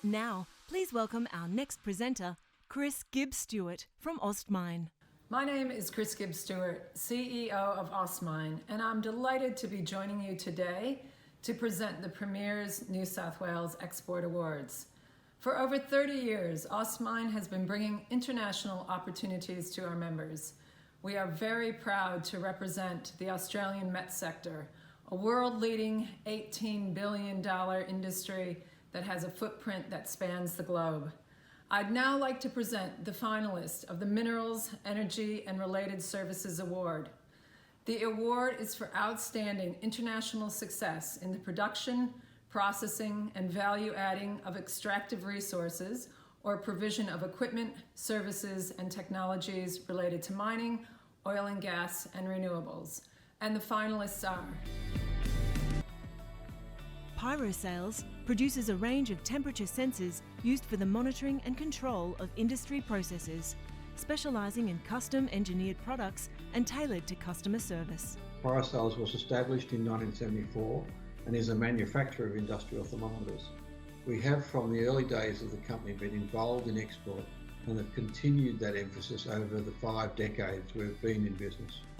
Now, please welcome our next presenter, Chris Gibbs-Stewart from Ostmine. My name is Chris Gibbs-Stewart, CEO of Ostmine, and I'm delighted to be joining you today to present the Premier's New South Wales Export Awards. For over 30 years, Ostmine has been bringing international opportunities to our members. We are very proud to represent the Australian met sector, a world-leading $18 billion industry that has a footprint that spans the globe. I'd now like to present the finalists of the Minerals, Energy and Related Services Award. The award is for outstanding international success in the production, processing, and value adding of extractive resources or provision of equipment, services, and technologies related to mining, oil and gas, and renewables. And the finalists are: Pyrosales produces a range of temperature sensors used for the monitoring and control of industry processes, specialising in custom engineered products and tailored to customer service. Pyrosales was established in 1974 and is a manufacturer of industrial thermometers. We have from the early days of the company been involved in export and have continued that emphasis over the 5 decades we've been in business.